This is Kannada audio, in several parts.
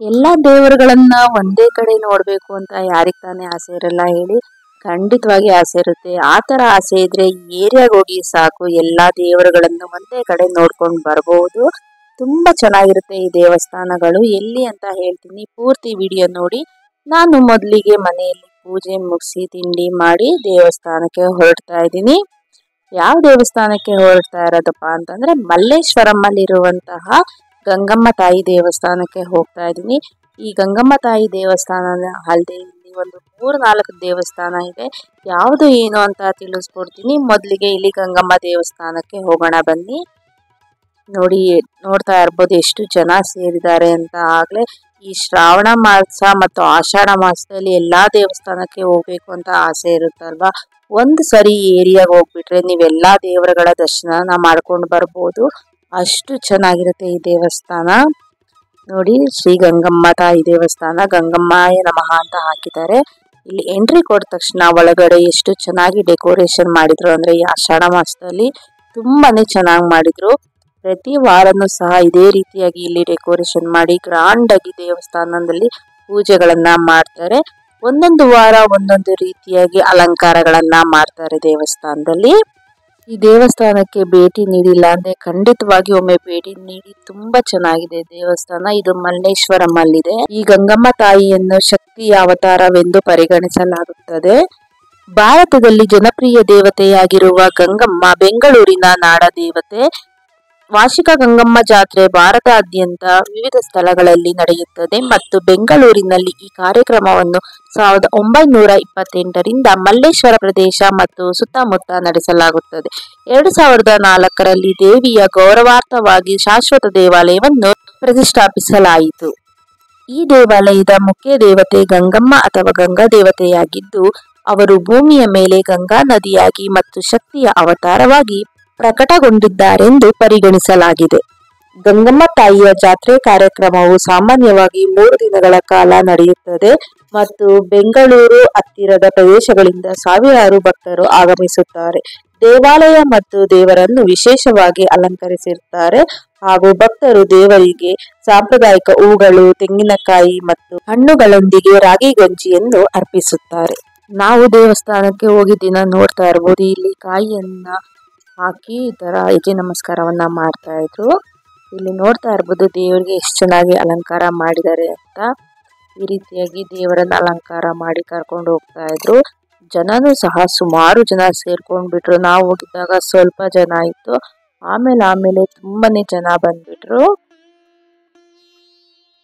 ಎಲ್ಲ ದೇವರುಗಳನ್ನ ಒಂದೇ ಕಡೆ ನೋಡ್ಬೇಕು ಅಂತ ಯಾರಿಗ್ ತಾನೇ ಆಸೆ ಇರಲ್ಲ ಹೇಳಿ. ಖಂಡಿತವಾಗಿ ಆಸೆ ಇರುತ್ತೆ. ಆ ತರ ಆಸೆ ಇದ್ರೆ ಏರಿಯಾಗ ಹೋಗಿ ಸಾಕು, ಎಲ್ಲಾ ದೇವರುಗಳನ್ನು ಒಂದೇ ಕಡೆ ನೋಡ್ಕೊಂಡು ಬರ್ಬೋದು. ತುಂಬಾ ಚೆನ್ನಾಗಿರುತ್ತೆ ಈ ದೇವಸ್ಥಾನಗಳು. ಎಲ್ಲಿ ಅಂತ ಹೇಳ್ತೀನಿ, ಪೂರ್ತಿ ವಿಡಿಯೋ ನೋಡಿ. ನಾನು ಮೊದಲಿಗೆ ಮನೆಯಲ್ಲಿ ಪೂಜೆ ಮುಗಿಸಿ ತಿಂಡಿ ಮಾಡಿ ದೇವಸ್ಥಾನಕ್ಕೆ ಹೊರಡ್ತಾ ಇದ್ದೀನಿ. ಯಾವ ದೇವಸ್ಥಾನಕ್ಕೆ ಹೊರಡ್ತಾ ಇರೋದಪ್ಪ ಅಂತಂದ್ರೆ ಮಲ್ಲೇಶ್ವರಮಲ್ಲಿರುವಂತಹ ಗಂಗಮ್ಮ ತಾಯಿ ದೇವಸ್ಥಾನಕ್ಕೆ ಹೋಗ್ತಾ ಇದ್ದೀನಿ. ಈ ಗಂಗಮ್ಮ ತಾಯಿ ದೇವಸ್ಥಾನ ಅಲ್ಲದೆ ಇಲ್ಲಿ ಒಂದು 3-4 ದೇವಸ್ಥಾನ ಇದೆ. ಯಾವುದು ಏನು ಅಂತ ತಿಳಿಸ್ಕೊಡ್ತೀನಿ. ಮೊದಲಿಗೆ ಇಲ್ಲಿ ಗಂಗಮ್ಮ ದೇವಸ್ಥಾನಕ್ಕೆ ಹೋಗೋಣ ಬನ್ನಿ. ನೋಡ್ತಾ ಇರ್ಬೋದು ಎಷ್ಟು ಜನ ಸೇರಿದ್ದಾರೆ ಅಂತ. ಆಗ್ಲೇ ಈ ಶ್ರಾವಣ ಮಾಸ ಮತ್ತು ಆಷಾಢ ಮಾಸದಲ್ಲಿ ಎಲ್ಲಾ ದೇವಸ್ಥಾನಕ್ಕೆ ಹೋಗ್ಬೇಕು ಅಂತ ಆಸೆ ಇರುತ್ತಲ್ವಾ. ಒಂದು ಸರಿ ಏರಿಯಾಗ ಹೋಗ್ಬಿಟ್ರೆ ನೀವೆಲ್ಲಾ ದೇವರುಗಳ ದರ್ಶನ ಮಾಡ್ಕೊಂಡು ಬರ್ಬೋದು. ಅಷ್ಟು ಚೆನ್ನಾಗಿರುತ್ತೆ ಈ ದೇವಸ್ಥಾನ. ನೋಡಿ, ಶ್ರೀ ಗಂಗಮ್ಮ ತಾಯಿ ದೇವಸ್ಥಾನ, ಗಂಗಮ್ಮಾಯ ನಮಃ ಅಂತ ಹಾಕಿದ್ದಾರೆ. ಇಲ್ಲಿ ಎಂಟ್ರಿ ಕೊಟ್ಟ ತಕ್ಷಣ ಒಳಗಡೆ ಎಷ್ಟು ಚೆನ್ನಾಗಿ ಡೆಕೋರೇಷನ್ ಮಾಡಿದ್ರು ಅಂದ್ರೆ ಈ ಆಷಾಢ ಮಾಸದಲ್ಲಿ ತುಂಬಾನೇ ಚೆನ್ನಾಗಿ ಮಾಡಿದ್ರು. ಪ್ರತಿ ವಾರನೂ ಸಹ ಇದೇ ರೀತಿಯಾಗಿ ಇಲ್ಲಿ ಡೆಕೋರೇಷನ್ ಮಾಡಿ ಗ್ರಾಂಡ್ ಆಗಿ ದೇವಸ್ಥಾನದಲ್ಲಿ ಪೂಜೆಗಳನ್ನ ಮಾಡ್ತಾರೆ. ಒಂದೊಂದು ವಾರ ಒಂದೊಂದು ರೀತಿಯಾಗಿ ಅಲಂಕಾರಗಳನ್ನ ಮಾಡ್ತಾರೆ ದೇವಸ್ಥಾನದಲ್ಲಿ. ಈ ದೇವಸ್ಥಾನಕ್ಕೆ ಭೇಟಿ ನೀಡಿಲ್ಲ ಅಂದ್ರೆ ಖಂಡಿತವಾಗಿ ಒಮ್ಮೆ ಭೇಟಿ ನೀಡಿ. ತುಂಬಾ ಚೆನ್ನಾಗಿದೆ ದೇವಸ್ಥಾನ. ಇದು ಮಲ್ಲೇಶ್ವರಮಲ್ಲಿದೆ. ಈ ಗಂಗಮ್ಮ ತಾಯಿಯನ್ನು ಶಕ್ತಿಯ ಅವತಾರವೆಂದು ಪರಿಗಣಿಸಲಾಗುತ್ತದೆ. ಭಾರತದಲ್ಲಿ ಜನಪ್ರಿಯ ದೇವತೆಯಾಗಿರುವ ಗಂಗಮ್ಮ ಬೆಂಗಳೂರಿನ ನಾಡ ದೇವತೆ. ವಾರ್ಷಿಕ ಗಂಗಮ್ಮ ಜಾತ್ರೆ ಭಾರತಾದ್ಯಂತ ವಿವಿಧ ಸ್ಥಳಗಳಲ್ಲಿ ನಡೆಯುತ್ತದೆ ಮತ್ತು ಬೆಂಗಳೂರಿನಲ್ಲಿ ಈ ಕಾರ್ಯಕ್ರಮವನ್ನು 1928ರಿಂದ ಮಲ್ಲೇಶ್ವರ ಪ್ರದೇಶ ಮತ್ತು ಸುತ್ತಮುತ್ತ ನಡೆಸಲಾಗುತ್ತದೆ. 2004ರಲ್ಲಿ ದೇವಿಯ ಗೌರವಾರ್ಥವಾಗಿ ಶಾಶ್ವತ ದೇವಾಲಯವನ್ನು ಪ್ರತಿಷ್ಠಾಪಿಸಲಾಯಿತು. ಈ ದೇವಾಲಯದ ಮುಖ್ಯ ದೇವತೆ ಗಂಗಮ್ಮ ಅಥವಾ ಗಂಗಾ ದೇವತೆಯಾಗಿದ್ದು, ಅವರು ಭೂಮಿಯ ಮೇಲೆ ಗಂಗಾ ನದಿಯಾಗಿ ಮತ್ತು ಶಕ್ತಿಯ ಅವತಾರವಾಗಿ ಪ್ರಕಟಗೊಂಡಿದ್ದಾರೆಂದು ಪರಿಗಣಿಸಲಾಗಿದೆ. ಗಂಗಮ್ಮ ತಾಯಿಯ ಜಾತ್ರೆ ಕಾರ್ಯಕ್ರಮವು ಸಾಮಾನ್ಯವಾಗಿ 3 ದಿನಗಳ ಕಾಲ ನಡೆಯುತ್ತದೆ ಮತ್ತು ಬೆಂಗಳೂರು ಹತ್ತಿರದ ಪ್ರದೇಶಗಳಿಂದ ಸಾವಿರಾರು ಭಕ್ತರು ಆಗಮಿಸುತ್ತಾರೆ. ದೇವಾಲಯ ಮತ್ತು ದೇವರನ್ನು ವಿಶೇಷವಾಗಿ ಅಲಂಕರಿಸಿರುತ್ತಾರೆ ಹಾಗೂ ಭಕ್ತರು ದೇವರಿಗೆ ಸಾಂಪ್ರದಾಯಿಕ ಹೂಗಳು, ತೆಂಗಿನಕಾಯಿ ಮತ್ತು ಹಣ್ಣುಗಳೊಂದಿಗೆ ರಾಗಿ ಗಂಜಿಯನ್ನು ಅರ್ಪಿಸುತ್ತಾರೆ. ನಾವು ದೇವಸ್ಥಾನಕ್ಕೆ ಹೋಗಿದ್ದಿನ ನೋಡ್ತಾ ಇರ್ಬೋದು. ಇಲ್ಲಿ ಕಾಯಿಯನ್ನ ಹಾಕಿ ಈ ತರ ಹೆಜ್ಜೆ ನಮಸ್ಕಾರವನ್ನ ಮಾಡ್ತಾ ಇದ್ರು. ಇಲ್ಲಿ ನೋಡ್ತಾ ಇರ್ಬೋದು ದೇವರಿಗೆ ಎಷ್ಟು ಚೆನ್ನಾಗಿ ಅಲಂಕಾರ ಮಾಡಿದ್ದಾರೆ ಅಂತ. ಈ ರೀತಿಯಾಗಿ ದೇವರನ್ನ ಅಲಂಕಾರ ಮಾಡಿ ಕರ್ಕೊಂಡು ಹೋಗ್ತಾ ಇದ್ರು. ಜನನು ಸಹ ಸುಮಾರು ಜನ ಸೇರ್ಕೊಂಡ್ಬಿಟ್ರು. ನಾವು ಹೋಗಿದ್ದಾಗ ಸ್ವಲ್ಪ ಜನ ಇತ್ತು. ಆಮೇಲೆ ತುಂಬಾನೇ ಜನ ಬಂದ್ಬಿಟ್ರು.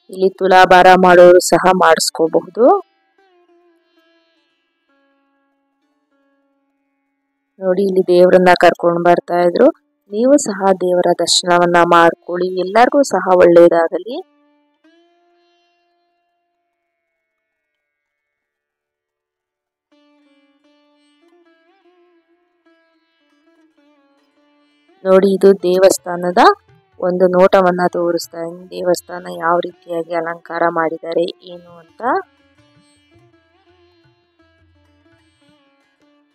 ಇಲ್ಲಿ ತುಲಾಭಾರ ಮಾಡೋರು ಸಹ ಮಾಡಿಸ್ಕೋಬಹುದು. ನೋಡಿ, ಇಲ್ಲಿ ದೇವರನ್ನ ಕರ್ಕೊಂಡು ಬರ್ತಾ ಇದ್ರು. ನೀವು ಸಹ ದೇವರ ದರ್ಶನವನ್ನ ಮಾಡ್ಕೊಳ್ಳಿ. ಎಲ್ಲರಿಗೂ ಸಹ ಒಳ್ಳೆಯದಾಗಲಿ. ನೋಡಿ, ಇದು ದೇವಸ್ಥಾನದ ಒಂದು ನೋಟವನ್ನ ತೋರಿಸ್ತಾ ಇದ್ದೀನಿ. ದೇವಸ್ಥಾನ ಯಾವ ರೀತಿಯಾಗಿ ಅಲಂಕಾರ ಮಾಡಿದ್ದಾರೆ ಏನು ಅಂತ.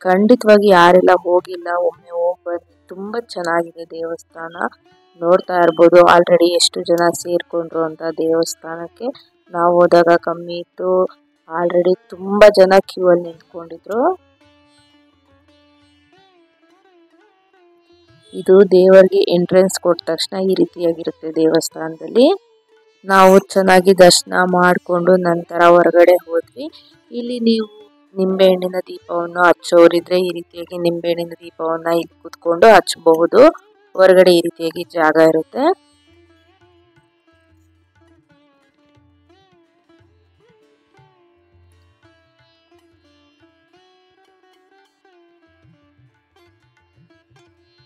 ಖಂಡಿತವಾಗಿ ಯಾರೆಲ್ಲ ಹೋಗಿಲ್ಲ ಒಮ್ಮೆ ಹೋಗ್ಬನ್ನಿ. ತುಂಬಾ ಚೆನ್ನಾಗಿದೆ ದೇವಸ್ಥಾನ. ನೋಡ್ತಾ ಇರ್ಬೋದು ಆಲ್ರೆಡಿ ಎಷ್ಟು ಜನ ಸೇರ್ಕೊಂಡ್ರು ಅಂತ ದೇವಸ್ಥಾನಕ್ಕೆ. ನಾವು ಹೋದಾಗ ಕಮ್ಮಿ ಇತ್ತು. ಆಲ್ರೆಡಿ ತುಂಬಾ ಜನ ಕ್ಯೂ ಅಲ್ಲಿ ನಿಂತ್ಕೊಂಡಿದ್ರು. ಇದು ದೇವರಿಗೆ ಎಂಟ್ರೆನ್ಸ್ ಕೊಟ್ಟ ತಕ್ಷಣ ಈ ರೀತಿಯಾಗಿರುತ್ತೆ ದೇವಸ್ಥಾನದಲ್ಲಿ. ನಾವು ಚೆನ್ನಾಗಿ ದರ್ಶನ ಮಾಡಿಕೊಂಡು ನಂತರ ಹೊರಗಡೆ ಹೋದ್ವಿ. ಇಲ್ಲಿ ನೀವು ನಿಂಬೆಹಣ್ಣಿನ ದೀಪವನ್ನು ಹಚ್ಚೋರಿದ್ರೆ ಈ ರೀತಿಯಾಗಿ ನಿಂಬೆಹಣ್ಣಿನ ದೀಪವನ್ನ ಇಲ್ಲಿ ಕುತ್ಕೊಂಡು ಹಚ್ಚಬಹುದು. ಹೊರಗಡೆ ಈ ರೀತಿಯಾಗಿ ಜಾಗ ಇರುತ್ತೆ.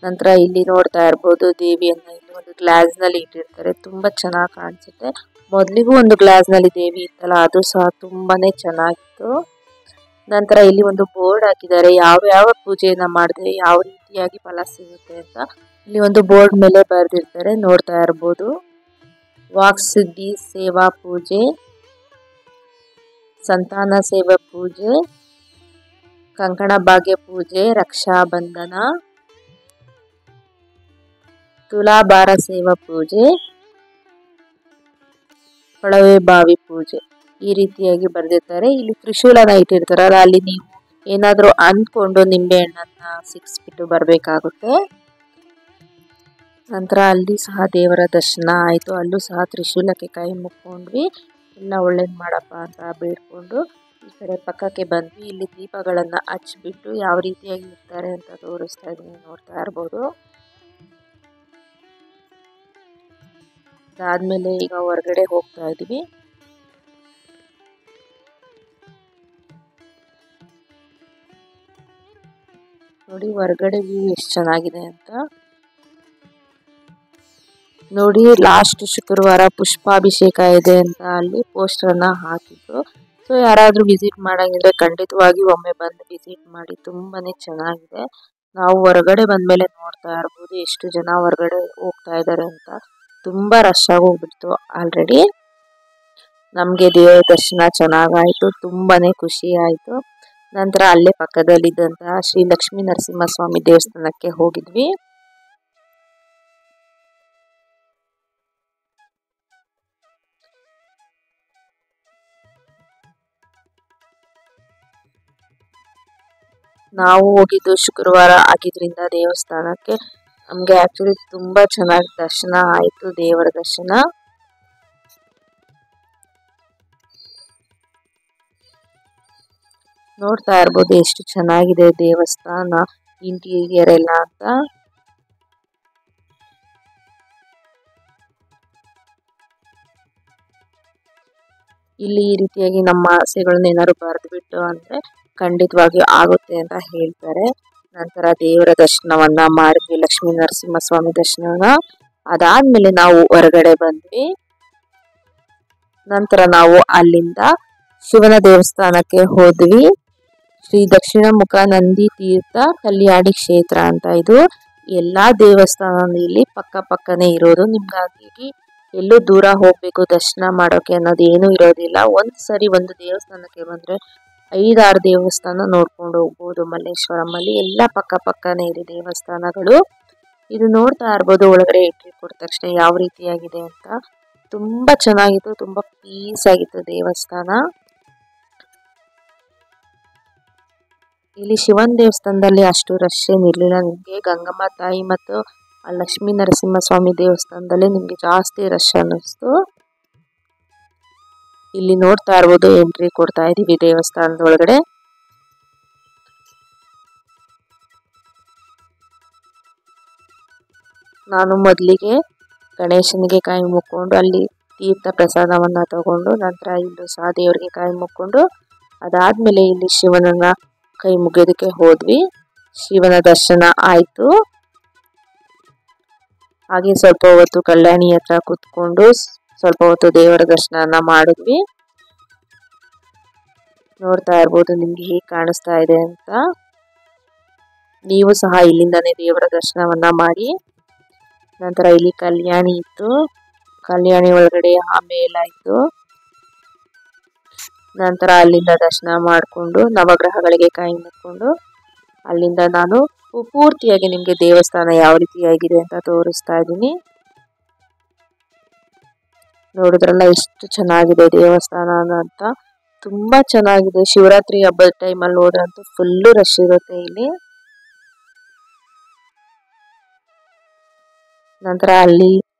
ನಂತರ ಇಲ್ಲಿ ನೋಡ್ತಾ ಇರ್ಬೋದು ದೇವಿಯನ್ನ ಇಲ್ಲಿ ಒಂದು ಗ್ಲಾಸ್ ನಲ್ಲಿ ಇಟ್ಟಿರ್ತಾರೆ. ತುಂಬಾ ಚೆನ್ನಾಗಿ ಕಾಣಿಸುತ್ತೆ. ಮೊದಲಿಗೂ ಒಂದು ಗ್ಲಾಸ್ ನಲ್ಲಿ ದೇವಿ ಇತ್ತಲ್ಲ, ಅದು ಸಹ ತುಂಬಾನೇ ಚೆನ್ನಾಗಿತ್ತು. ನಂತರ ಇಲ್ಲಿ ಒಂದು ಬೋರ್ಡ್ ಹಾಕಿದ್ದಾರೆ. ಯಾವ ಪೂಜೆಯನ್ನ ಮಾಡಿದ್ರೆ ಯಾವ ರೀತಿಯಾಗಿ ಫಲ ಸಿಗುತ್ತೆ ಅಂತ ಇಲ್ಲಿ ಒಂದು ಬೋರ್ಡ್ ಮೇಲೆ ಬರೆದಿರ್ತಾರೆ. ನೋಡ್ತಾ ಇರ್ಬೋದು. ವಾಕ್ಸಿದ್ಧಿ ಸೇವಾ ಪೂಜೆ, ಸಂತಾನ ಸೇವಾ ಪೂಜೆ, ಕಂಕಣ ಭಾಗ್ಯ ಪೂಜೆ, ರಕ್ಷಾ ಬಂಧನ, ತುಲಾಭಾರ ಸೇವಾ ಪೂಜೆ, ಕೊಳವೆ ಬಾವಿ ಪೂಜೆ ಈ ರೀತಿಯಾಗಿ ಬರೆದಿರ್ತಾರೆ. ಇಲ್ಲಿ ತ್ರಿಶೂಲನ ಇಟ್ಟಿರ್ತಾರಲ್ಲ, ಅಲ್ಲಿ ನೀವು ಏನಾದರೂ ಅಂದ್ಕೊಂಡು ನಿಂಬೆ ಹಣ್ಣನ್ನ ಸಿಕ್ಸ್ಬಿಟ್ಟು ಬರಬೇಕಾಗುತ್ತೆ. ನಂತರ ಅಲ್ಲಿ ಸಹ ದೇವರ ದರ್ಶನ ಆಯಿತು. ಅಲ್ಲೂ ಸಹ ತ್ರಿಶೂಲಕ್ಕೆ ಕೈ ಮುಕ್ಕೊಂಡ್ವಿ. ಎಲ್ಲ ಒಳ್ಳೇದು ಮಾಡಪ್ಪ ಅಂತ ಬೇಡ್ಕೊಂಡು ಈ ಕಡೆ ಪಕ್ಕಕ್ಕೆ ಬಂದ್ವಿ. ಇಲ್ಲಿ ದೀಪಗಳನ್ನು ಹಚ್ಬಿಟ್ಟು ಯಾವ ರೀತಿಯಾಗಿ ಇರ್ತಾರೆ ಅಂತ ತೋರಿಸ್ತಾ ಇದ್ದೀನಿ, ನೋಡ್ತಾ ಇರ್ಬೋದು. ಅದಾದ್ಮೇಲೆ ಈಗ ಹೊರಗಡೆ ಹೋಗ್ತಾ ಇದೀವಿ. ನೋಡಿ ಹೊರಗಡೆ ವ್ಯೂ ಎಷ್ಟು ಚೆನ್ನಾಗಿದೆ ಅಂತ. ನೋಡಿ ಲಾಸ್ಟ್ ಶುಕ್ರವಾರ ಪುಷ್ಪಾಭಿಷೇಕ ಇದೆ ಅಂತ ಅಲ್ಲಿ ಪೋಸ್ಟರ್ನ ಹಾಕಿದ್ರು. ಸೊ ಯಾರಾದ್ರೂ ವಿಸಿಟ್ ಮಾಡಂಗಿದ್ರೆ ಖಂಡಿತವಾಗಿ ಒಮ್ಮೆ ಬಂದು ವಿಸಿಟ್ ಮಾಡಿ, ತುಂಬಾನೇ ಚೆನ್ನಾಗಿದೆ. ನಾವು ಹೊರಗಡೆ ಬಂದ್ಮೇಲೆ ನೋಡ್ತಾ ಇರ್ಬೋದು ಎಷ್ಟು ಜನ ಹೊರಗಡೆ ಹೋಗ್ತಾ ಇದ್ದಾರೆ ಅಂತ. ತುಂಬಾ ರಶ್ ಆಗಿ ಹೋಗ್ಬಿಡ್ತು ಆಲ್ರೆಡಿ. ನಮ್ಗೆ ದೇವರ ದರ್ಶನ ಚೆನ್ನಾಗಾಯ್ತು, ತುಂಬಾನೇ ಖುಷಿ ಆಯ್ತು. ನಂತರ ಅಲ್ಲೇ ಪಕ್ಕದಲ್ಲಿದ್ದಂತಹ ಶ್ರೀ ಲಕ್ಷ್ಮೀ ನರಸಿಂಹಸ್ವಾಮಿ ದೇವಸ್ಥಾನಕ್ಕೆ ಹೋಗಿದ್ವಿ. ನಾವು ಹೋಗಿದ್ದು ಶುಕ್ರವಾರ ಆಗಿದ್ರಿಂದ ದೇವಸ್ಥಾನಕ್ಕೆ ನಮ್ಗೆ ಆಕ್ಚುಲಿ ತುಂಬಾ ಚೆನ್ನಾಗಿ ದರ್ಶನ ಆಯ್ತು, ದೇವರ ದರ್ಶನ. ನೋಡ್ತಾ ಇರ್ಬೋದು ಎಷ್ಟು ಚೆನ್ನಾಗಿದೆ ದೇವಸ್ಥಾನ ಇಂಟೀರಿಯರ್ ಎಲ್ಲ ಅಂತ. ಇಲ್ಲಿ ಈ ರೀತಿಯಾಗಿ ನಮ್ಮ ಆಸೆಗಳನ್ನ ಏನಾದ್ರು ಬರೆದ್ಬಿಟ್ಟು ಅಂದ್ರೆ ಖಂಡಿತವಾಗಿಯೂ ಆಗುತ್ತೆ ಅಂತ ಹೇಳ್ತಾರೆ. ನಂತರ ದೇವರ ದರ್ಶನವನ್ನ ಮಾಡಿದ್ವಿ, ಲಕ್ಷ್ಮೀ ನರಸಿಂಹಸ್ವಾಮಿ ದರ್ಶನನ. ಅದಾದ್ಮೇಲೆ ನಾವು ಹೊರಗಡೆ ಬಂದ್ವಿ. ನಂತರ ನಾವು ಅಲ್ಲಿಂದ ಶಿವನ ದೇವಸ್ಥಾನಕ್ಕೆ ಹೋದ್ವಿ. ಶ್ರೀ ದಕ್ಷಿಣ ಮುಖ ನಂದಿ ತೀರ್ಥ ಕಲ್ಯಾಣಿ ಕ್ಷೇತ್ರ ಅಂತ ಇದು. ಎಲ್ಲಾ ದೇವಸ್ಥಾನ ಇಲ್ಲಿ ಪಕ್ಕ ಪಕ್ಕನೆ ಇರೋದು. ನಿಮ್ಗಾಗಿ ಎಲ್ಲೂ ದೂರ ಹೋಗ್ಬೇಕು ದರ್ಶನ ಮಾಡೋಕೆ ಅನ್ನೋದು ಏನು ಇರೋದಿಲ್ಲ. ಒಂದ್ಸರಿ ಒಂದು ದೇವಸ್ಥಾನಕ್ಕೆ ಬಂದ್ರೆ 5-6 ದೇವಸ್ಥಾನ ನೋಡ್ಕೊಂಡು ಹೋಗ್ಬೋದು. ಮಲ್ಲೇಶ್ವರಂ ಅಲ್ಲಿ ಎಲ್ಲ ಪಕ್ಕ ಪಕ್ಕನೆ ಇದೆ ದೇವಸ್ಥಾನಗಳು. ಇದು ನೋಡ್ತಾ ಇರ್ಬೋದು ಒಳಗಡೆ ಎಂಟ್ರಿ ಕೊಟ್ಟ ತಕ್ಷಣ ಯಾವ ರೀತಿಯಾಗಿದೆ ಅಂತ. ತುಂಬಾ ಚೆನ್ನಾಗಿತ್ತು, ತುಂಬಾ ಪೀಸ್ ಆಗಿತ್ತು ದೇವಸ್ಥಾನ. ಇಲ್ಲಿ ಶಿವನ್ ದೇವಸ್ಥಾನದಲ್ಲಿ ಅಷ್ಟು ರಶ್ ಏನಿರ್ಲಿಲ್ಲ. ನಿಮ್ಗೆ ಗಂಗಮ್ಮ ತಾಯಿ ಮತ್ತು ಲಕ್ಷ್ಮೀ ನರಸಿಂಹಸ್ವಾಮಿ ದೇವಸ್ಥಾನದಲ್ಲಿ ನಿಮ್ಗೆ ಜಾಸ್ತಿ ರಶ್ ಅನ್ನಿಸ್ತು. ಇಲ್ಲಿ ನೋಡ್ತಾ ಇರ್ಬೋದು ಎಂಟ್ರಿ ಕೊಡ್ತಾ ಇದೀವಿ ದೇವಸ್ಥಾನದ ಒಳಗಡೆ. ನಾನು ಮೊದಲಿಗೆ ಗಣೇಶನಿಗೆ ಕೈ ಮುಕ್ಕೊಂಡು ಅಲ್ಲಿ ತೀರ್ಥ ಪ್ರಸಾದವನ್ನ ತಗೊಂಡು ನಂತರ ಇಲ್ಲೂ ಸಹ ದೇವರಿಗೆ ಕೈ ಮುಕ್ಕೊಂಡು ಅದಾದ್ಮೇಲೆ ಇಲ್ಲಿ ಶಿವನನ್ನ ಕೈ ಮುಗಿಯೋದಕ್ಕೆ ಹೋದ್ವಿ. ಶಿವನ ದರ್ಶನ ಆಯ್ತು. ಹಾಗೆ ಸ್ವಲ್ಪ ಹೊತ್ತು ಕಲ್ಯಾಣಿ ಹತ್ರ ಕುತ್ಕೊಂಡು ಸ್ವಲ್ಪ ಹೊತ್ತು ದೇವರ ದರ್ಶನ ಮಾಡಿದ್ವಿ. ನೋಡ್ತಾ ಇರ್ಬೋದು ನಿಮ್ಗೆ ಹೇಗೆ ಕಾಣಿಸ್ತಾ ಇದೆ ಅಂತ. ನೀವು ಸಹ ಇಲ್ಲಿಂದಾನೇ ದೇವರ ದರ್ಶನವನ್ನ ಮಾಡಿ. ನಂತರ ಇಲ್ಲಿ ಕಲ್ಯಾಣಿ ಇತ್ತು, ಕಲ್ಯಾಣಿ ಒಳಗಡೆ ಆಮೇಲಾಯ್ತು. ನಂತರ ಅಲ್ಲಿಂದ ದರ್ಶನ ಮಾಡಿಕೊಂಡು ನವಗ್ರಹಗಳಿಗೆ ಕೈ ಮುಕ್ಕೊಂಡು ಅಲ್ಲಿಂದ ನಾನು ಪೂರ್ತಿಯಾಗಿ ನಿಮ್ಗೆ ದೇವಸ್ಥಾನ ಯಾವ ರೀತಿಯಾಗಿದೆ ಅಂತ ತೋರಿಸ್ತಾ ಇದ್ದೀನಿ. ನೋಡಿದ್ರಲ್ಲ ಎಷ್ಟು ಚೆನ್ನಾಗಿದೆ ದೇವಸ್ಥಾನ ಅಂತ. ತುಂಬಾ ಚೆನ್ನಾಗಿದೆ. ಶಿವರಾತ್ರಿ ಹಬ್ಬದ ಟೈಮಲ್ಲಿ ಹೋದ್ರಂತೂ ಫುಲ್ಲು ರಶ್ ಇರುತ್ತೆ ಇಲ್ಲಿ. ನಂತರ ಅಲ್ಲಿ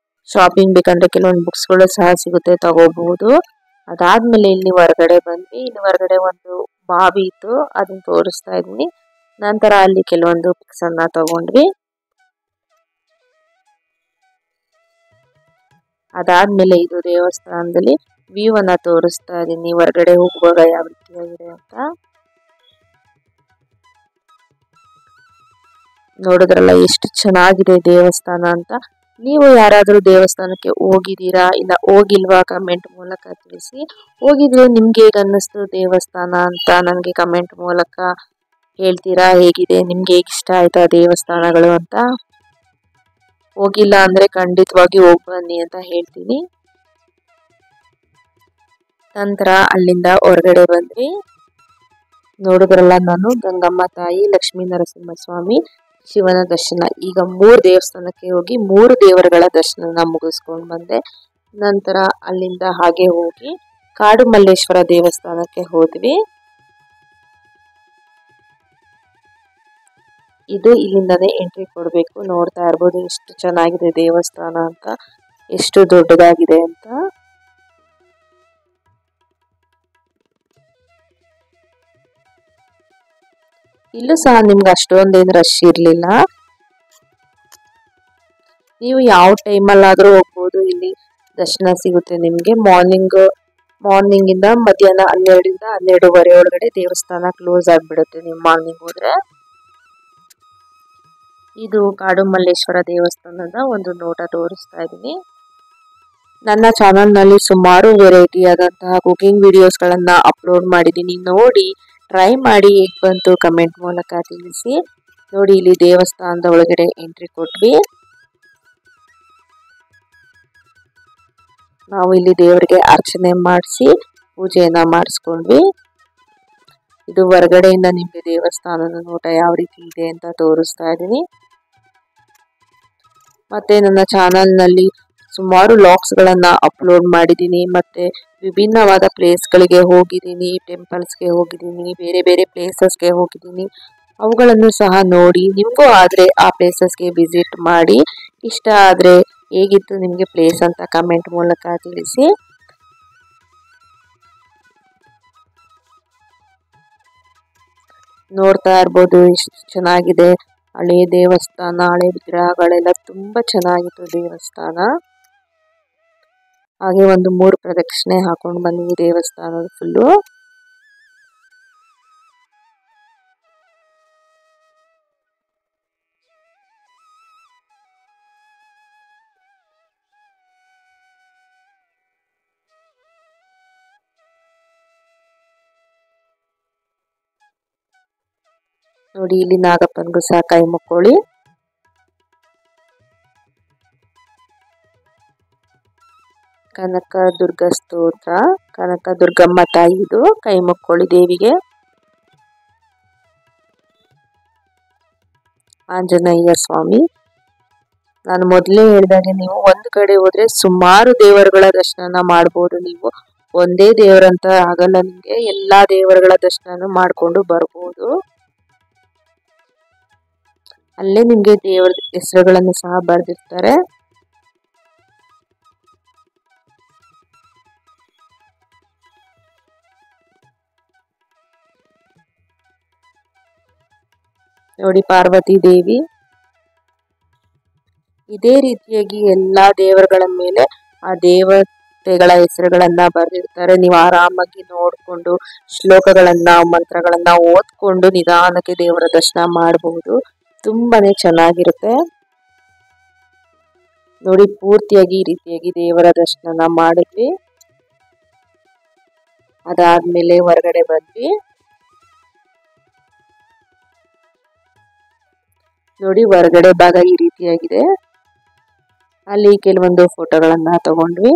ಶಾಪಿಂಗ್ ಬೇಕಂದ್ರೆ ಕೆಲವೊಂದು ಬುಕ್ಸ್ಗಳು ಸಹ ಸಿಗುತ್ತೆ, ತಗೋಬಹುದು. ಅದಾದ್ಮೇಲೆ ಇಲ್ಲಿ ಹೊರಗಡೆ ಬಂದ್ವಿ. ಇಲ್ಲಿ ಹೊರಗಡೆ ಒಂದು ಬಾವಿ ಇತ್ತು, ಅದನ್ನ ತೋರಿಸ್ತಾ ಇದೀನಿ. ನಂತರ ಅಲ್ಲಿ ಕೆಲವೊಂದು ಬುಕ್ಸ್ ಅನ್ನ ತಗೊಂಡ್ವಿ. ಅದಾದ್ಮೇಲೆ ಇದು ದೇವಸ್ಥಾನದಲ್ಲಿ ವ್ಯೂ ಅನ್ನ ತೋರಿಸ್ತಾ ಇದೀನಿ, ಹೊರಗಡೆ ಹೋಗುವಾಗ ಯಾವ ರೀತಿಯಾಗಿದೆ ಅಂತ. ನೋಡಿದ್ರಲ್ಲ ಎಷ್ಟು ಚೆನ್ನಾಗಿದೆ ದೇವಸ್ಥಾನ ಅಂತ. ನೀವು ಯಾರಾದ್ರೂ ದೇವಸ್ಥಾನಕ್ಕೆ ಹೋಗಿದ್ದೀರಾ ಇಲ್ಲ ಹೋಗಿಲ್ವಾ ಕಮೆಂಟ್ ಮೂಲಕ ತಿಳಿಸಿ. ಹೋಗಿದ್ರೆ ನಿಮ್ಗೆ ಹೇಗೆ ಅನ್ನಿಸ್ತು ದೇವಸ್ಥಾನ ಅಂತ ನನಗೆ ಕಮೆಂಟ್ ಮೂಲಕ ಹೇಳ್ತೀರಾ. ಹೇಗಿದೆ ನಿಮ್ಗೆ ಹೇಗೆ ಇಷ್ಟ ಆಯ್ತಾ ದೇವಸ್ಥಾನಗಳು ಅಂತ. ಹೋಗಿಲ್ಲ ಅಂದ್ರೆ ಖಂಡಿತವಾಗಿ ಹೋಗಿ ಬನ್ನಿ ಅಂತ ಹೇಳ್ತೀನಿ. ನಂತರ ಅಲ್ಲಿಂದ ಹೊರಗಡೆ ಬಂದ್ವಿ. ನೋಡಿದ್ರಲ್ಲ ನಾನು ಗಂಗಮ್ಮ ತಾಯಿ, ಲಕ್ಷ್ಮೀ ನರಸಿಂಹಸ್ವಾಮಿ, ಶಿವನ ದರ್ಶನ. ಈಗ 3 ದೇವಸ್ಥಾನಕ್ಕೆ ಹೋಗಿ 3 ದೇವರುಗಳ ದರ್ಶನ ಮುಗಿಸ್ಕೊಂಡು ಬಂದೆ. ನಂತರ ಅಲ್ಲಿಂದ ಹಾಗೆ ಹೋಗಿ ಕಾಡು ಮಲ್ಲೇಶ್ವರ ದೇವಸ್ಥಾನಕ್ಕೆ ಹೋದ್ವಿ. ಇದು ಇಲ್ಲಿಂದನೇ ಎಂಟ್ರಿ ಕೊಡಬೇಕು. ನೋಡ್ತಾ ಇರ್ಬೋದು ಎಷ್ಟು ಚೆನ್ನಾಗಿದೆ ದೇವಸ್ಥಾನ ಅಂತ, ಎಷ್ಟು ದೊಡ್ಡದಾಗಿದೆ ಅಂತ. ಇಲ್ಲೂ ಸಹ ನಿಮ್ಗೆ ಅಷ್ಟೊಂದೇನು ರಶ್ ಇರಲಿಲ್ಲ. ನೀವು ಯಾವ ಟೈಮಲ್ಲಾದರೂ ಹೋಗ್ಬೋದು, ಇಲ್ಲಿ ದರ್ಶನ ಸಿಗುತ್ತೆ ನಿಮಗೆ. ಮಾರ್ನಿಂಗ್ ಇಂದ ಮಧ್ಯಾಹ್ನ 12ರಿಂದ 12:30 ಒಳಗಡೆ ದೇವಸ್ಥಾನ ಕ್ಲೋಸ್ ಆಗಿಬಿಡುತ್ತೆ ನೀವು ಮಾರ್ನಿಂಗ್ ಹೋದ್ರೆ. ಇದು ಕಾಡು ಮಲ್ಲೇಶ್ವರ ದೇವಸ್ಥಾನದ ಒಂದು ನೋಟ ತೋರಿಸ್ತಾ ಇದ್ದೀನಿ. ನನ್ನ ಚಾನಲ್ನಲ್ಲಿ ಸುಮಾರು ವೆರೈಟಿ ಆದಂತಹ ಕುಕಿಂಗ್ ವಿಡಿಯೋಸ್ಗಳನ್ನು ಅಪ್ಲೋಡ್ ಮಾಡಿದ್ದೀನಿ. ನೋಡಿ ಟ್ರೈ ಮಾಡಿ, ಹೇಗೆ ಬಂತು ಕಮೆಂಟ್ ಮೂಲಕ ತಿಳಿಸಿ. ನೋಡಿ ಇಲ್ಲಿ ದೇವಸ್ಥಾನದ ಒಳಗಡೆ ಎಂಟ್ರಿ ಕೊಟ್ವಿ. ನಾವು ಇಲ್ಲಿ ದೇವರಿಗೆ ಅರ್ಚನೆ ಮಾಡಿಸಿ ಪೂಜೆಯನ್ನ ಮಾಡಿಸ್ಕೊಂಡ್ವಿ. ಇದು ಹೊರಗಡೆಯಿಂದ ನಿಮಗೆ ದೇವಸ್ಥಾನದ ನೋಟ ಯಾವ ರೀತಿ ಇದೆ ಅಂತ ತೋರಿಸ್ತಾ ಇದ್ದೀನಿ. ಮತ್ತೆ ನನ್ನ ಚಾನಲ್ನಲ್ಲಿ ಸುಮಾರು ವ್ಲಾಗ್ಸ್ಗಳನ್ನ ಅಪ್ಲೋಡ್ ಮಾಡಿದ್ದೀನಿ. ಮತ್ತೆ ವಿಭಿನ್ನವಾದ ಪ್ಲೇಸ್ಗಳಿಗೆ ಹೋಗಿದ್ದೀನಿ, ಟೆಂಪಲ್ಸ್ಗೆ ಹೋಗಿದ್ದೀನಿ, ಬೇರೆ ಬೇರೆ ಪ್ಲೇಸಸ್ಗೆ ಹೋಗಿದ್ದೀನಿ. ಅವುಗಳನ್ನು ಸಹ ನೋಡಿ, ನಿಮಗೂ ಆದರೆ ಆ ಪ್ಲೇಸಸ್ಗೆ ವಿಸಿಟ್ ಮಾಡಿ. ಇಷ್ಟ ಆದರೆ ಹೇಗಿತ್ತು ನಿಮಗೆ ಪ್ಲೇಸ್ ಅಂತ ಕಮೆಂಟ್ ಮೂಲಕ ತಿಳಿಸಿ. ನೋಡ್ತಾ ಇರ್ಬೋದು ಎಷ್ಟು ಚೆನ್ನಾಗಿದೆ. ಹಳೆ ದೇವಸ್ಥಾನ, ಹಳೆ ವಿಗ್ರಹಗಳೆಲ್ಲ ತುಂಬಾ ಚೆನ್ನಾಗಿತ್ತು ದೇವಸ್ಥಾನ. ಹಾಗೆ ಒಂದು 3 ಪ್ರದಕ್ಷಿಣೆ ಹಾಕೊಂಡು ಬಂದ್ವಿ ದೇವಸ್ಥಾನದ ಫುಲ್ಲು. ನೋಡಿ ಇಲ್ಲಿ ನಾಗಪ್ಪನಿಗೂ ಸಹ ಕೈ ಮುಕ್ಕೊಳ್ಳಿ. ಕನಕ ದುರ್ಗ ಸ್ತೋತ್ರ, ಕನಕ ದುರ್ಗಮ್ಮ ತಾಯಿದು ಕೈ ಮುಕ್ಕೊಳ್ಳಿ ದೇವಿಗೆ. ಆಂಜನೇಯ ಸ್ವಾಮಿ, ನಾನು ಮೊದಲೇ ಹೇಳಿದಾಗೆ ನೀವು ಒಂದು ಕಡೆ ಹೋದ್ರೆ ಸುಮಾರು ದೇವರುಗಳ ದರ್ಶನ ಮಾಡ್ಬೋದು. ನೀವು ಒಂದೇ ದೇವರಂತ ಆಗಲ್ಲ, ನಿಮಗೆ ಎಲ್ಲಾ ದೇವರುಗಳ ದರ್ಶನ ಮಾಡ್ಕೊಂಡು ಬರ್ಬೋದು. ಅಲ್ಲೇ ನಿಮ್ಗೆ ದೇವರ ಹೆಸರುಗಳನ್ನು ಸಹ ಬರೆದಿರ್ತಾರೆ. ನೋಡಿ ಪಾರ್ವತಿ ದೇವಿ. ಇದೇ ರೀತಿಯಾಗಿ ಎಲ್ಲಾ ದೇವರುಗಳ ಮೇಲೆ ಆ ದೇವತೆಗಳ ಹೆಸರುಗಳನ್ನ ಬರೆದಿರ್ತಾರೆ. ನೀವು ಆರಾಮಾಗಿ ನೋಡ್ಕೊಂಡು ಶ್ಲೋಕಗಳನ್ನ, ಮಂತ್ರಗಳನ್ನ ಓದ್ಕೊಂಡು ನಿಧಾನಕ್ಕೆ ದೇವರ ದರ್ಶನ ಮಾಡಬಹುದು. ತುಂಬಾನೇ ಚೆನ್ನಾಗಿರುತ್ತೆ. ನೋಡಿ ಪೂರ್ತಿಯಾಗಿ ಈ ರೀತಿಯಾಗಿ ದೇವರ ದರ್ಶನ ಮಾಡಿದ್ವಿ. ಅದಾದ್ಮೇಲೆ ಹೊರಗಡೆ ಬಂದ್ವಿ. ನೋಡಿ ಹೊರಗಡೆ ಭಾಗ ಈ ರೀತಿಯಾಗಿದೆ. ಅಲ್ಲಿ ಕೆಲವೊಂದು ಫೋಟೋಗಳನ್ನ ತಗೊಂಡ್ವಿ.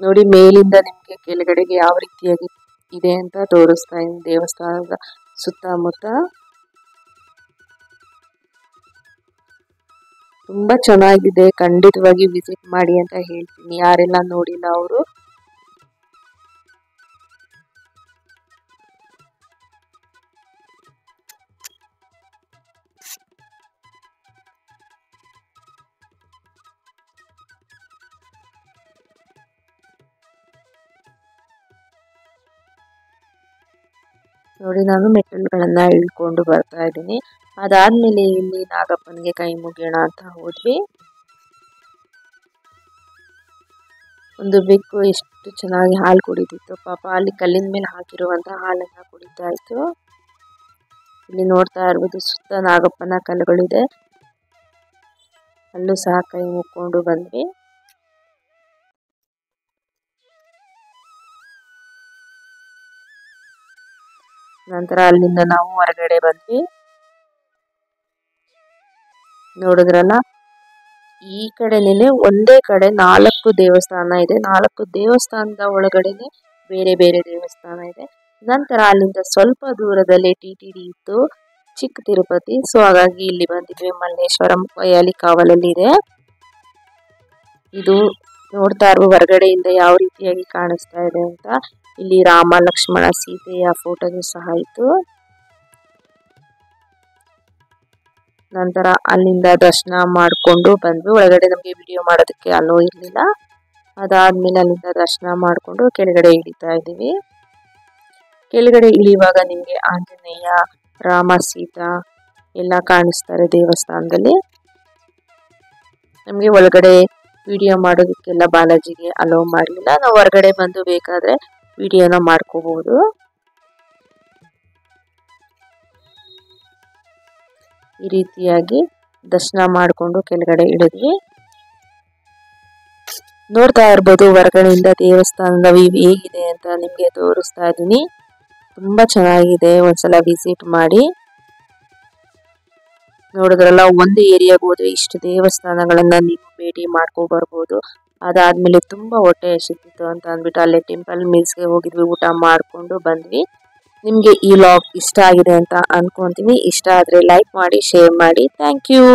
ನೋಡಿ ಮೇಲಿಂದ ನಿಮ್ಗೆ ಕೆಳಗಡೆಗೆ ಯಾವ ರೀತಿಯಾಗಿ ಇದೆ ಅಂತ ತೋರಿಸ್ತಾ ಇದ್ದೀನಿ. ದೇವಸ್ಥಾನದ ಸುತ್ತಮುತ್ತ ತುಂಬಾ ಚೆನ್ನಾಗಿದೆ. ಖಂಡಿತವಾಗಿ ವಿಸಿಟ್ ಮಾಡಿ ಅಂತ ಹೇಳ್ತೀನಿ, ಯಾರೆಲ್ಲ ನೋಡಿಲ್ಲ ಅವರು. ನೋಡಿ ನಾನು ಮೆಟ್ಟಲುಗಳನ್ನ ಇಳ್ಕೊಂಡು ಬರ್ತಾ ಇದ್ದೀನಿ. ಅದಾದ್ಮೇಲೆ ಇಲ್ಲಿ ನಾಗಪ್ಪನಿಗೆ ಕೈ ಮುಗಿಯೋಣ ಅಂತ ಹೋದ್ವಿ. ಒಂದು ಬೆಕ್ಕು ಎಷ್ಟು ಚೆನ್ನಾಗಿ ಹಾಲು ಕುಡಿತಿತ್ತು ಪಾಪ. ಅಲ್ಲಿ ಕಲ್ಲಿನ ಮೇಲೆ ಹಾಕಿರುವಂತಹ ಹಾಲನ್ನ ಕುಡಿತಾ ಇತ್ತು. ಇಲ್ಲಿ ನೋಡ್ತಾ ಇರ್ಬೋದು ಸುತ್ತ ನಾಗಪ್ಪನ ಕಲ್ಲುಗಳಿದೆ. ಅಲ್ಲೂ ಸಹ ಕೈ ಮುಕ್ಕೊಂಡು ಬಂದ್ವಿ. ನಂತರ ಅಲ್ಲಿಂದ ನಾವು ಹೊರಗಡೆ ಬಂದ್ವಿ. ನೋಡಿದ್ರಲ್ಲ, ಈ ಕಡೆನೇ ಒಂದೇ ಕಡೆ 4 ದೇವಸ್ಥಾನ ಇದೆ. 4 ದೇವಸ್ಥಾನದ ಒಳಗಡೆನೆ ಬೇರೆ ಬೇರೆ ದೇವಸ್ಥಾನ ಇದೆ. ನಂತರ ಅಲ್ಲಿಂದ ಸ್ವಲ್ಪ ದೂರದಲ್ಲಿ TTD ಇತ್ತು, ಚಿಕ್ಕ ತಿರುಪತಿ. ಸೊ ಹಾಗಾಗಿ ಇಲ್ಲಿ ಬಂದಿದ್ವಿ. ಮಲ್ಲೇಶ್ವರಂ ವೈಯಾಲಿ ಕಾವಲಲ್ಲಿ ಇದೆ. ಇದು ನೋಡ್ತಾ ಇರುವ ಹೊರಗಡೆಯಿಂದ ಯಾವ ರೀತಿಯಾಗಿ ಕಾಣಿಸ್ತಾ ಇದೆ ಅಂತ. ಇಲ್ಲಿ ರಾಮ ಲಕ್ಷ್ಮಣ ಸೀತೆಯ ಫೋಟೋನು ಸಹ ಇತ್ತು. ನಂತರ ಅಲ್ಲಿಂದ ದರ್ಶನ ಮಾಡಿಕೊಂಡು ಬಂದ್ವಿ. ಒಳಗಡೆ ನಮಗೆ ವಿಡಿಯೋ ಮಾಡೋದಕ್ಕೆ ಅಲೋ ಇರಲಿಲ್ಲ. ಅದಾದ್ಮೇಲೆ ಅಲ್ಲಿಂದ ದರ್ಶನ ಮಾಡಿಕೊಂಡು ಕೆಳಗಡೆ ಇಳಿತಾ ಇದ್ದೀವಿ. ಕೆಳಗಡೆ ಇಳಿಯುವಾಗ ನಿಮಗೆ ಆಂಜನೇಯ, ರಾಮ, ಸೀತಾ ಎಲ್ಲ ಕಾಣಿಸ್ತಾರೆ ದೇವಸ್ಥಾನದಲ್ಲಿ. ನಮಗೆ ಒಳಗಡೆ ವಿಡಿಯೋ ಮಾಡೋದಕ್ಕೆಲ್ಲ ಬಾಲಾಜಿಗೆ ಅಲೋ ಮಾಡಲಿಲ್ಲ. ನಾವು ಹೊರಗಡೆ ಬಂದು ಬೇಕಾದ್ರೆ ವಿಡಿಯೋನ ಮಾಡ್ಕೋಬಹುದು. ಈ ರೀತಿಯಾಗಿ ದರ್ಶನ ಮಾಡಿಕೊಂಡು ಕೆಳಗಡೆ ಇಳಿದ್ವಿ. ನೋಡ್ತಾ ಇರ್ಬೋದು ಹೊರಗಡೆಯಿಂದ ದೇವಸ್ಥಾನದ ವ್ಯೂ ಹೇಗಿದೆ ಅಂತ ನಿಮಗೆ ತೋರಿಸ್ತಾ ಇದ್ದೀನಿ. ತುಂಬಾ ಚೆನ್ನಾಗಿದೆ, ಒಂದ್ಸಲ ವಿಸಿಟ್ ಮಾಡಿ. ನೋಡಿದ್ರಲ್ಲ, ಒಂದು ಏರಿಯಾಗೆ ಹೋದ್ರೆ ಇಷ್ಟು ದೇವಸ್ಥಾನಗಳನ್ನ ನೀವು ಭೇಟಿ ಮಾಡ್ಕೊ ಬರ್ಬೋದು. ಅದಾದ್ಮೇಲೆ ತುಂಬಾ ಹೊಟ್ಟೆ ಹಸಿತಿತ್ತು ಅಂತ ಅಂದ್ಬಿಟ್ಟು ಅಲ್ಲೇ ಟೆಂಪಲ್ ಮಿಲ್ಸ್ಗೆ ಹೋಗಿದ್ವಿ, ಊಟ ಮಾಡ್ಕೊಂಡು ಬಂದ್ವಿ. ನಿಮ್ಗೆ ಈ ವ್ಲಾಗ್ ಇಷ್ಟ ಆಗಿದೆ ಅಂತ ಅನ್ಕೊಂತೀನಿ. ಇಷ್ಟ ಆದ್ರೆ ಲೈಕ್ ಮಾಡಿ, ಶೇರ್ ಮಾಡಿ. Thank you.